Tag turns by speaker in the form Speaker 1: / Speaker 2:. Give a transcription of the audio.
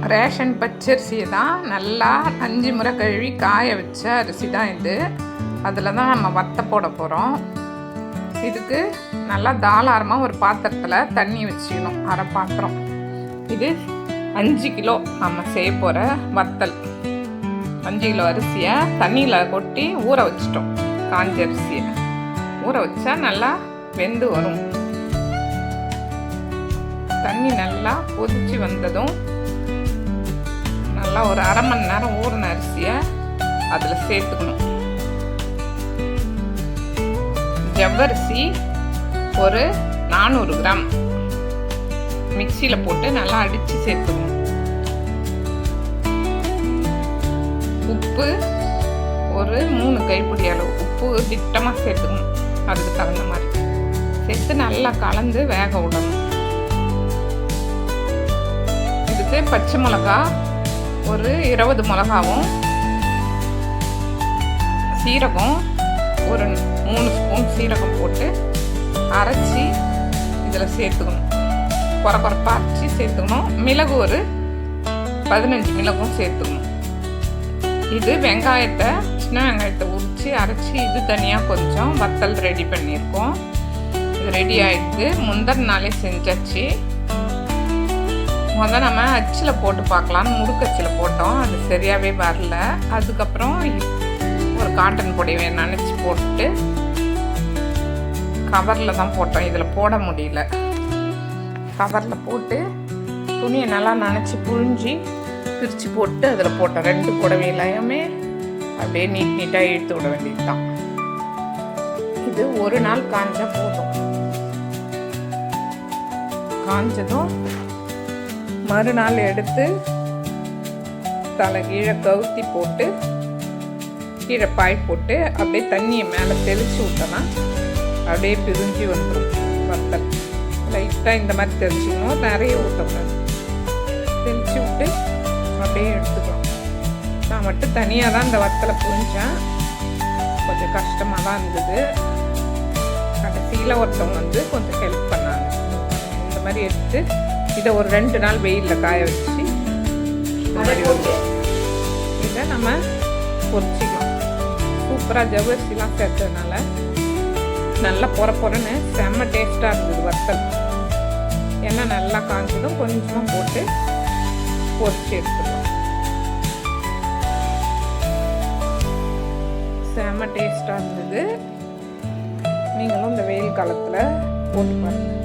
Speaker 1: Ration பச்சரிசியை தான் நல்லா 5 முறை கழுவி காய வச்ச அரிசி தான் இது. அதில் தான் நம்ம வத்த போட போகிறோம். இதுக்கு நல்லா தாராளமாக ஒரு பாத்திரத்தில் தண்ணி வச்சுக்கணும், அரை பாத்திரம். இது 5 கிலோ நம்ம செய்ய போகிற வத்தல். 5 கிலோ அரிசியை தண்ணியில் கொட்டி ஊற வச்சிட்டோம். காஞ்ச அரிசியை ஊற வச்சா நல்லா வெந்து வரும். தண்ணி நல்லா கொதிச்சு வந்ததும் நல்லா ஒரு அரை மணி நேரம் ஊறின அரிசியை அதில் சேர்த்துக்கணும். ஜவ்வரிசி ஒரு 400 கிராம் மிக்சியில் போட்டு நல்லா அடித்து சேர்த்துக்கணும். உப்பு ஒரு 3 கைப்பிடி அளவு உப்பு திட்டமாக சேர்த்துக்கணும். அதுக்கு தகுந்த மாதிரி சேர்த்து நல்லா கலந்து வேக விடணும். இதுக்கு பச்சை மிளகா ஒரு 20 மிளகாவும் சீரகம் ஒரு 3 ஸ்பூன் சீரகம் போட்டு அரைச்சி இதில் சேர்த்துக்கணும். குறப்பாக அரைச்சி சேர்த்துக்கணும். மிளகு ஒரு 15 மிளகும் சேர்த்துக்கணும். இது வெங்காயத்தை, சின்ன வெங்காயத்தை உரித்து அரைச்சி இது தனியாக கொஞ்சம் வத்தல் ரெடி பண்ணியிருக்கோம். இது ரெடி ஆகிடுது. முந்தின நாளே செஞ்சாச்சு. முதல் நம்ம அச்சில் போட்டு பார்க்கலான்னு முறுக்கச்சில் போட்டோம். அது சரியாகவே வரல. அதுக்கப்புறம் ஒரு காட்டன் பொடியை நனைச்சி போட்டு கவரில் தான் போட்டோம். இதில் போட முடியல. கவரில் போட்டு துணியை நல்லா நனைச்சி புழிஞ்சி பிரித்து போட்டு அதில் போட்டோம். 2 புடவையிலையுமே அப்படியே நீட்டாக இழுத்து விட வேண்டியது தான். இது ஒரு நாள் காஞ்சா போதும். காஞ்சதும் மறுநாள் எடுத்து தலை கீழே கவுத்தி போட்டு கீழே பாய் போட்டு அப்படியே தண்ணியை மேலே தெளித்து விட்டோன்னா அப்படியே பிரிஞ்சு வந்துடும் வத்தல். லைட்டாக இந்த மாதிரி தெளிச்சிக்கணும், நிறைய ஊற்றக்கூடாது. தெளித்து விட்டு அப்படியே எடுத்துக்கலாம். நான் மட்டும் தனியாக தான் இந்த வத்தலை புரிஞ்சேன். கொஞ்சம் கஷ்டமாக தான் இருந்தது. கடைசியில் ஒருத்தவங்க கொஞ்சம் ஹெல்ப் பண்ணாங்க. இந்த மாதிரி எடுத்து இதை ஒரு 2 நாள் வெயிலில் காய வச்சு இந்த மாதிரி இதை நம்ம பொரிச்சிக்கலாம். சூப்பராக ஜவ்வரிசிலாம் சேர்த்ததுனால நல்லா பொறன்னு செம்ம டேஸ்ட்டாக இருந்தது வத்தல். ஏன்னா நல்லா காஞ்சதும் கொஞ்சமாக போட்டு பொரிச்சு எடுத்துக்கலாம். செம்ம டேஸ்ட்டாக இருந்தது. நீங்களும் இந்த வெயில் காலத்தில் போட்டு பாருங்கள்.